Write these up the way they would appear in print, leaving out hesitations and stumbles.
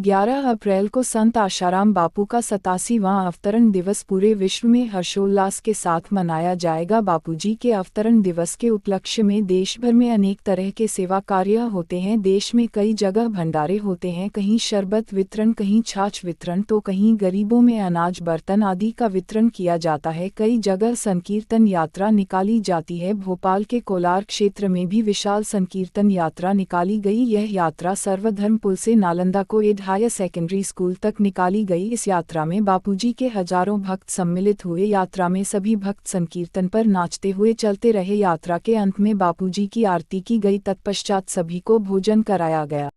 11 अप्रैल को संत आशाराम बापू का 87वां अवतरण दिवस पूरे विश्व में हर्षोल्लास के साथ मनाया जाएगा। बापूजी के अवतरण दिवस के उपलक्ष्य में देश भर में अनेक तरह के सेवा कार्य होते हैं। देश में कई जगह भंडारे होते हैं, कहीं शरबत वितरण, कहीं छाछ वितरण तो कहीं गरीबों में अनाज बर्तन आदि का वितरण किया जाता है। कई जगह संकीर्तन यात्रा निकाली जाती है। भोपाल के कोलार क्षेत्र में भी विशाल संकीर्तन यात्रा निकाली गई। यह यात्रा सर्वधर्म पुल से नालंदा को हायर सेकेंडरी स्कूल तक निकाली गई। इस यात्रा में बापूजी के हजारों भक्त सम्मिलित हुए। यात्रा में सभी भक्त संकीर्तन पर नाचते हुए चलते रहे। यात्रा के अंत में बापूजी की आरती की गई। तत्पश्चात सभी को भोजन कराया गया।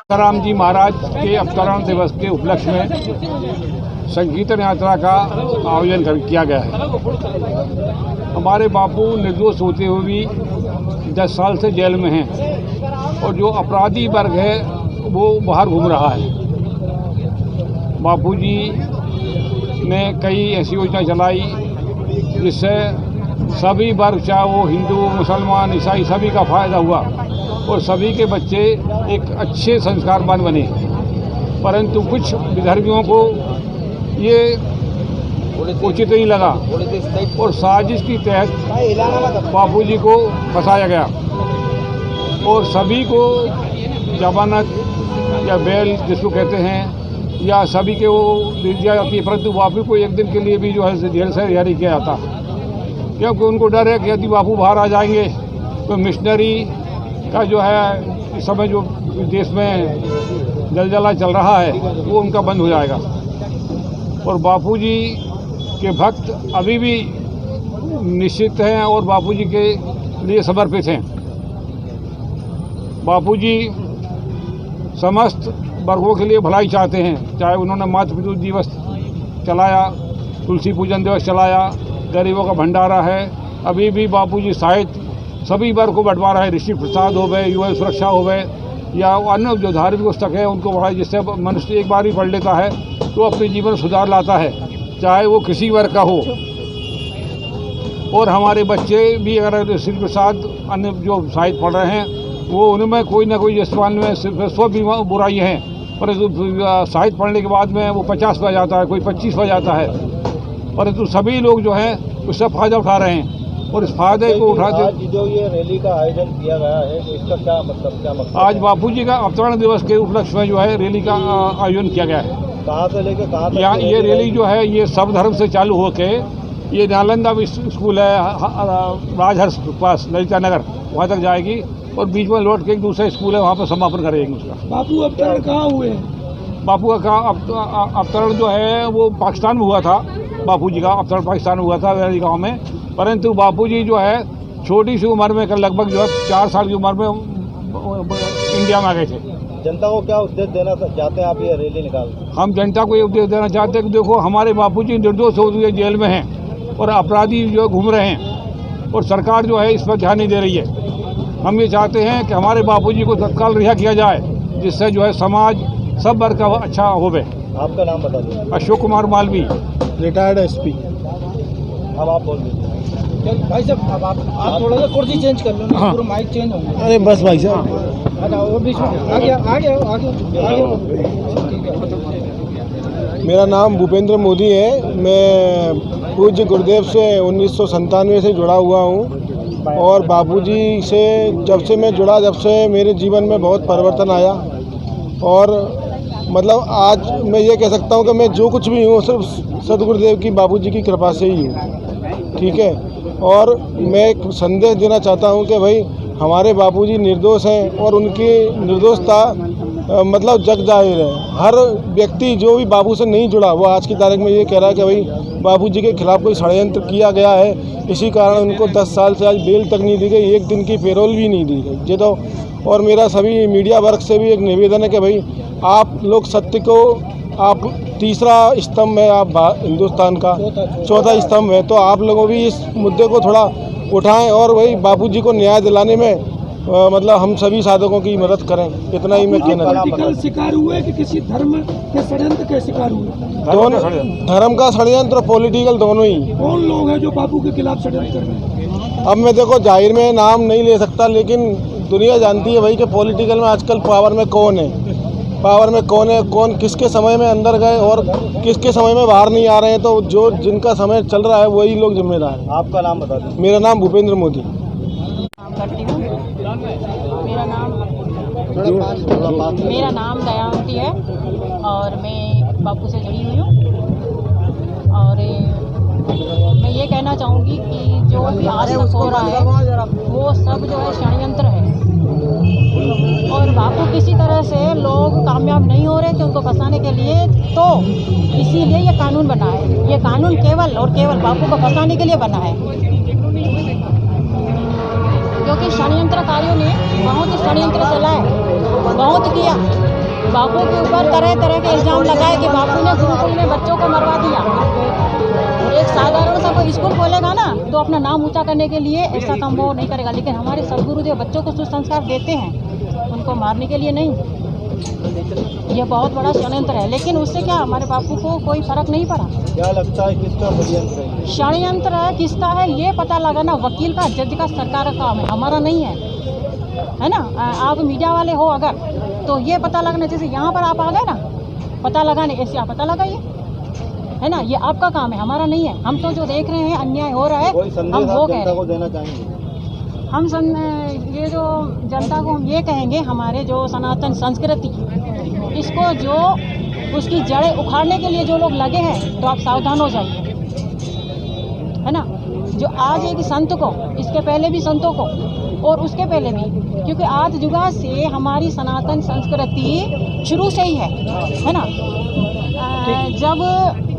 आशाराम जी महाराज के अवतरण दिवस के उपलक्ष्य में संकीर्तन यात्रा का आयोजन किया गया है। हमारे बापू निर्दोष होते हुए भी 10 साल से जेल में हैं और जो अपराधी वर्ग है वो बाहर घूम रहा है। बापूजी ने कई ऐसी योजना चलाई जिससे सभी वर्ग, चाहे वो हिंदू, मुसलमान, ईसाई, सभी का फायदा हुआ और सभी के बच्चे एक अच्छे संस्कारवान बने। परंतु कुछ विधर्मियों को ये उचित नहीं लगा और साजिश के तहत बापूजी को फंसाया गया और सभी को जमानत या बेल जिसको कहते हैं या सभी के वो दे दिया जाती है, परंतु बापू को एक दिन के लिए भी जो है जेल से रिहा किया जाता, क्योंकि उनको डर है कि यदि बापू बाहर आ जाएंगे तो मिशनरी का जो है इस समय जो देश में जलजला चल रहा है वो उनका बंद हो जाएगा। और बापूजी के भक्त अभी भी निश्चित हैं और बापूजी के लिए समर्पित हैं। बापूजी समस्त वर्गों के लिए भलाई चाहते हैं, चाहे उन्होंने मातृ दिवस चलाया, तुलसी पूजन दिवस चलाया, गरीबों का भंडारा है, अभी भी बापूजी साहित्य सभी वर्ग को बंटवारा है। ऋषि प्रसाद हो गए, युवा सुरक्षा हो गए या अन्य जो धार्मिक पुस्तक है उनको पढ़ाई, जिससे मनुष्य एक बार ही पढ़ लेता है तो अपने जीवन में सुधार लाता है, चाहे वो किसी वर्ग का हो। और हमारे बच्चे भी अगर सिर्फ के साथ अन्य जो साहित्य पढ़ रहे हैं, वो उनमें कोई ना कोई जसमान में सिर्फ 100 बुराइयाँ हैं, परंतु साहित्य पढ़ने के बाद में वो 50 पे आ जाता है, कोई 25 पे आ जाता है। परंतु सभी लोग जो हैं उससे फ़ायदा उठा रहे हैं और इस फायदे को उठाते। आज जो ये रैली का आयोजन किया गया है, इसका क्या मतलब आज बापूजी का अवतरण दिवस के उपलक्ष्य में जो है रैली का आयोजन किया गया है। कहाँ से लेकर कहाँ तक? यहाँ ये रैली जो है ये सब धर्म से चालू होके ये नालंदा स्कूल है राजहर्ष पास ललिता नगर, वहाँ तक जाएगी और बीच में लौट के एक दूसरा स्कूल है, वहाँ पर समापन करेंगे उसका। बापू अवतरण कहाँ हुए? बापू का अवतरण जो है वो पाकिस्तान में हुआ था। बापू जी का अवतरण पाकिस्तान में हुआ था वेरी गाँव में, परंतु बापू जी जो है छोटी सी उम्र में लगभग जो है 4 साल की उम्र में इंडिया में आ गए थे। जनता को क्या उपदेश देना चाहते हैं आप ये रैली निकाल? हम जनता को ये उपदेश देना चाहते हैं कि देखो हमारे बापूजी निर्दोष हो गए, जेल में हैं और अपराधी जो घूम रहे हैं और सरकार जो है इस पर ध्यान नहीं दे रही है। हम ये चाहते हैं कि हमारे बापूजी को तत्काल रिहा किया जाए, जिससे जो है समाज सब वर्ग का अच्छा होवे। आपका नाम बता दीजिए। Ashok Kumar Malvi, retired SP. अब आप बोल दीजिए। भाई साहब अब आप थोड़ा सा कुर्सी चेंज कर लो ना, पूरा माइक चेंज हो गया। अरे बस भाई साहब और बीच में आ गया। मेरा नाम भूपेंद्र मोदी है। मैं पूज्य गुरुदेव से 1997 से जुड़ा हुआ हूँ और बापूजी से जब से मैं जुड़ा, जब से मेरे जीवन में बहुत परिवर्तन आया और मतलब आज मैं ये कह सकता हूँ कि मैं जो कुछ भी हूँ सिर्फ सदगुरुदेव की बापूजी की कृपा से ही हूँ। ठीक है, और मैं एक संदेश देना चाहता हूँ कि भाई हमारे बापूजी निर्दोष हैं और उनकी निर्दोषता मतलब जग जाहिर है। हर व्यक्ति जो भी बापू से नहीं जुड़ा वो आज की तारीख में ये कह रहा है कि भाई बापूजी के खिलाफ कोई षड्यंत्र किया गया है, इसी कारण उनको 10 साल से आज बेल तक नहीं दी गई, 1 दिन की पेरोल भी नहीं दी गई। ये तो और मेरा सभी मीडिया वर्ग से भी एक निवेदन है कि भाई आप लोग सत्य को, आप तीसरा स्तंभ है, आप हिंदुस्तान का चौथा स्तंभ है, तो आप लोगों भी इस मुद्दे को थोड़ा उठाएं और वही बापूजी को न्याय दिलाने में मतलब हम सभी साधकों की मदद करें। इतना ही मैं कहना चाहता हूँ। शिकार हुए कि किसी धर्म के षड्यंत्र के शिकार हुए? दोनों, धर्म का षड्यंत्र और पॉलिटिकल दोनों ही। कौन लोग हैं जो बापू के खिलाफ षड्यंत्र कर रहे हैं? अब मैं देखो जाहिर में नाम नहीं ले सकता, लेकिन दुनिया जानती है भाई कि पॉलिटिकल में आजकल पावर में कौन है, कौन किसके समय में अंदर गए और किसके समय में बाहर नहीं आ रहे हैं। तो जो जिनका समय चल रहा है वही लोग जिम्मेदार हैं। आपका नाम बता दें। मेरा नाम भूपेंद्र मोदी। मेरा नाम दयावती है और मैं बापू से जुड़ी हुई हूँ और मैं ये कहना चाहूँगी कि जो भी आज तक हो रहा है वो सब जो है षड्यंत्र है और बापू किसी तरह से लोग कामयाब नहीं हो रहे थे उनको फंसाने के लिए, तो इसीलिए ये कानून बना है। ये कानून केवल और केवल बापू को फंसाने के लिए बना है, क्योंकि षड्यंत्रकारियों ने बहुत ही षड्यंत्र चलाए, बहुत किया। बापू के ऊपर तरह तरह के इल्ज़ाम लगाए कि बापू ने गुरुकुल में बच्चों को मरवा दिया। एक साधारण सा कोई स्कूल खोलेगा ना तो अपना नाम ऊंचा करने के लिए ऐसा काम वो नहीं करेगा, लेकिन हमारे सदगुरुदेव बच्चों को सुसंस्कार देते हैं, उनको मारने के लिए नहीं। ये बहुत बड़ा षड्यंत्र है, लेकिन उससे क्या हमारे बापू को कोई फर्क नहीं पड़ा। क्या लगता है किसका षड्यंत्र है? षड्यंत्र है किसका है ये पता लगाना वकील का, जज का, सरकार का काम है, हमारा नहीं है ना। आप मीडिया वाले हो अगर तो ये पता लगना, जैसे यहाँ पर आप आ गए ना पता लगाने, ऐसे आप पता लगाइए, है ना। ये आपका काम है, हमारा नहीं है। हम तो जो देख रहे हैं अन्याय हो रहा है हम वो कह रहे हैं। देना चाहेंगे हम ये जो जनता को हम ये कहेंगे, हमारे जो सनातन संस्कृति इसको जो उसकी जड़ें उखाड़ने के लिए जो लोग लगे हैं तो आप सावधान हो जाइए, है ना। जो आज एक संत को, इसके पहले भी संतों को और उसके पहले भी, क्योंकि आज जुगा से हमारी सनातन संस्कृति शुरू से ही है ना। जब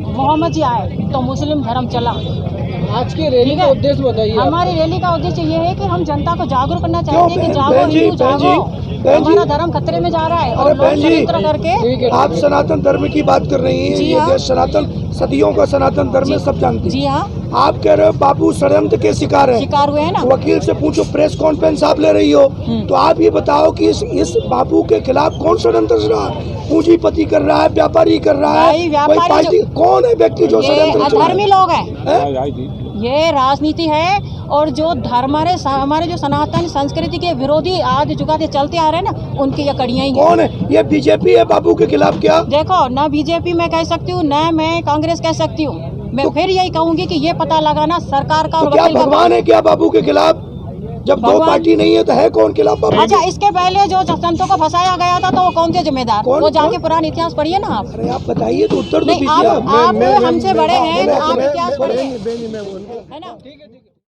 मोहम्मद जी आए तो मुस्लिम धर्म चला। आज की रैली का उद्देश्य बताइए। हमारी रैली का उद्देश्य ये है कि हम जनता को जागरूक करना चाहते हैं कि जागो हिंदू जागो, हमारा धर्म खतरे में जा रहा है और लोग षड्यंत्र करके। आप सनातन धर्म की बात कर रही हैं, ये देश सनातन सदियों का सनातन धर्म है, सब जानते हैं। जी हाँ, आप कह रहे हो बापू षड्यंत्र के शिकार है, शिकार हुए हैं ना। वकील से पूछो, प्रेस कॉन्फ्रेंस आप ले रही हो, तो आप ये बताओ कि इस बापू के खिलाफ कौन षड्यंत्र रच रहा है? पूंजीपति कर रहा है, व्यापारी कर रहा है, भाई, व्यापारी कोई पार्टी, कौन है व्यक्ति जो ये षड्यंत्र रच रहा है? अधर्मी लोग हैं, ये राजनीति है। और जो धर्म हमारे जो सनातन संस्कृति के विरोधी आज जुगाते चलते आ रहे हैं ना, उनकी ये कड़ियाँ ही हैं। कौन है? ये बीजेपी है बापू के खिलाफ क्या? देखो, न बीजेपी में कह सकती हूँ, न मैं कांग्रेस कह सकती हूँ। मैं फिर यही कहूंगी कि ये पता लगाना सरकार का तो और क्या वकील का भगवान है क्या बापू के खिलाफ? जब दो भगवान- पार्टी नहीं है तो है कौन खिलाफ बापू? अच्छा, इसके पहले जो संतों को फंसाया गया था, तो वो कौन थे जिम्मेदार? कौन- वो जाके कौन? पुराना इतिहास पढ़िए ना आप। अरे आप बताइए तो उत्तर तो नहीं, दीजिए। आप हमसे बड़े हैं, तो आप इतिहास पढ़िए, मैं है ना।